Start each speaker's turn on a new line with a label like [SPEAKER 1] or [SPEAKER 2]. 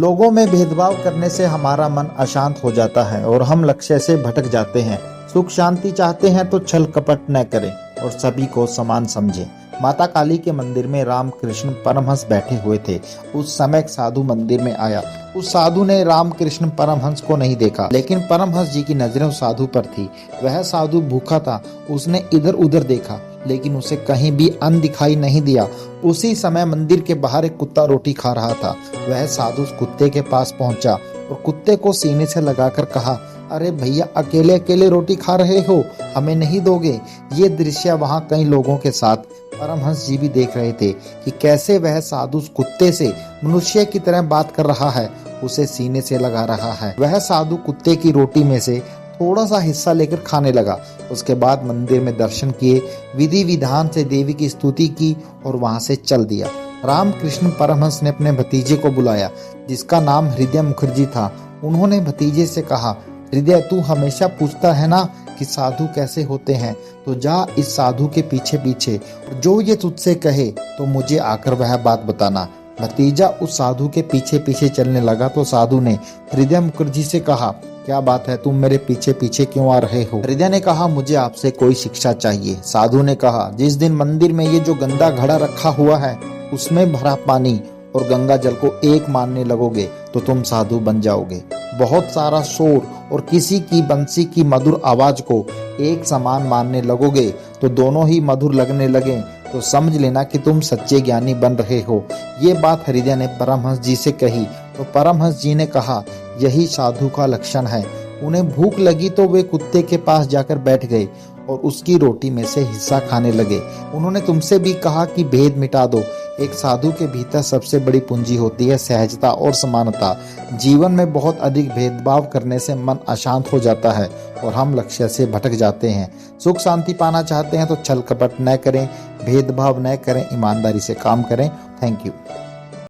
[SPEAKER 1] लोगों में भेदभाव करने से हमारा मन अशांत हो जाता है और हम लक्ष्य से भटक जाते हैं। सुख शांति चाहते हैं तो छल कपट न करें और सभी को समान समझें। माता काली के मंदिर में रामकृष्ण परमहंस बैठे हुए थे। उस समय एक साधु मंदिर में आया। उस साधु ने रामकृष्ण परमहंस को नहीं देखा, लेकिन परमहंस जी की नजरें उस साधु पर थी। वह साधु भूखा था। उसने इधर उधर देखा, लेकिन उसे कहीं भी अन्न दिखाई नहीं दिया। उसी समय मंदिर के बाहर एक कुत्ता रोटी खा रहा था। वह साधु उस कुत्ते के पास पहुंचा और कुत्ते को सीने से लगाकर कहा, अरे भैया, अकेले अकेले रोटी खा रहे हो, हमें नहीं दोगे? ये दृश्य वहां कई लोगों के साथ परमहंस जी भी देख रहे थे कि कैसे वह साधु उस कुत्ते से मनुष्य की तरह बात कर रहा है, उसे सीने से लगा रहा है। वह साधु कुत्ते की रोटी में से थोड़ा सा हिस्सा लेकर खाने लगा। उसके बाद मंदिर में दर्शन किए, विधि विधान से देवी की स्तुति की और वहां से चल दिया। रामकृष्ण परमहंस ने अपने भतीजे को बुलाया, जिसका नाम हृदय मुखर्जी था। उन्होंने भतीजे से कहा, हृदय, तू हमेशा पूछता है ना कि साधु कैसे होते हैं, तो जा इस साधु के पीछे पीछे, जो ये तुझसे कहे तो मुझे आकर वह बात बताना। भतीजा उस साधु के पीछे पीछे चलने लगा तो साधु ने हृदय मुखर्जी से कहा, क्या बात है, तुम मेरे पीछे पीछे क्यों आ रहे हो? हृदय ने कहा, मुझे आपसे कोई शिक्षा चाहिए। साधु ने कहा, जिस दिन मंदिर में ये जो गंदा घड़ा रखा हुआ है उसमें भरा पानी और गंगा जल को एक मानने लगोगे तो तुम साधु बन जाओगे। बहुत सारा शोर और किसी की बंसी की मधुर आवाज को एक समान मानने लगोगे तो दोनों ही मधुर लगने लगे तो समझ लेना कि तुम सच्चे ज्ञानी बन रहे हो। ये बात हृदय ने परमहंस जी से कही तो परमहंस जी ने कहा, यही साधु का लक्षण है। उन्हें भूख लगी तो वे कुत्ते के पास जाकर बैठ गए और उसकी रोटी में से हिस्सा खाने लगे। उन्होंने तुमसे भी कहा कि भेद मिटा दो। एक साधु के भीतर सबसे बड़ी पूंजी होती है सहजता और समानता। जीवन में बहुत अधिक भेदभाव करने से मन अशांत हो जाता है और हम लक्ष्य से भटक जाते हैं। सुख शांति पाना चाहते हैं तो छल कपट न करें, भेदभाव न करें, ईमानदारी से काम करें। Thank you.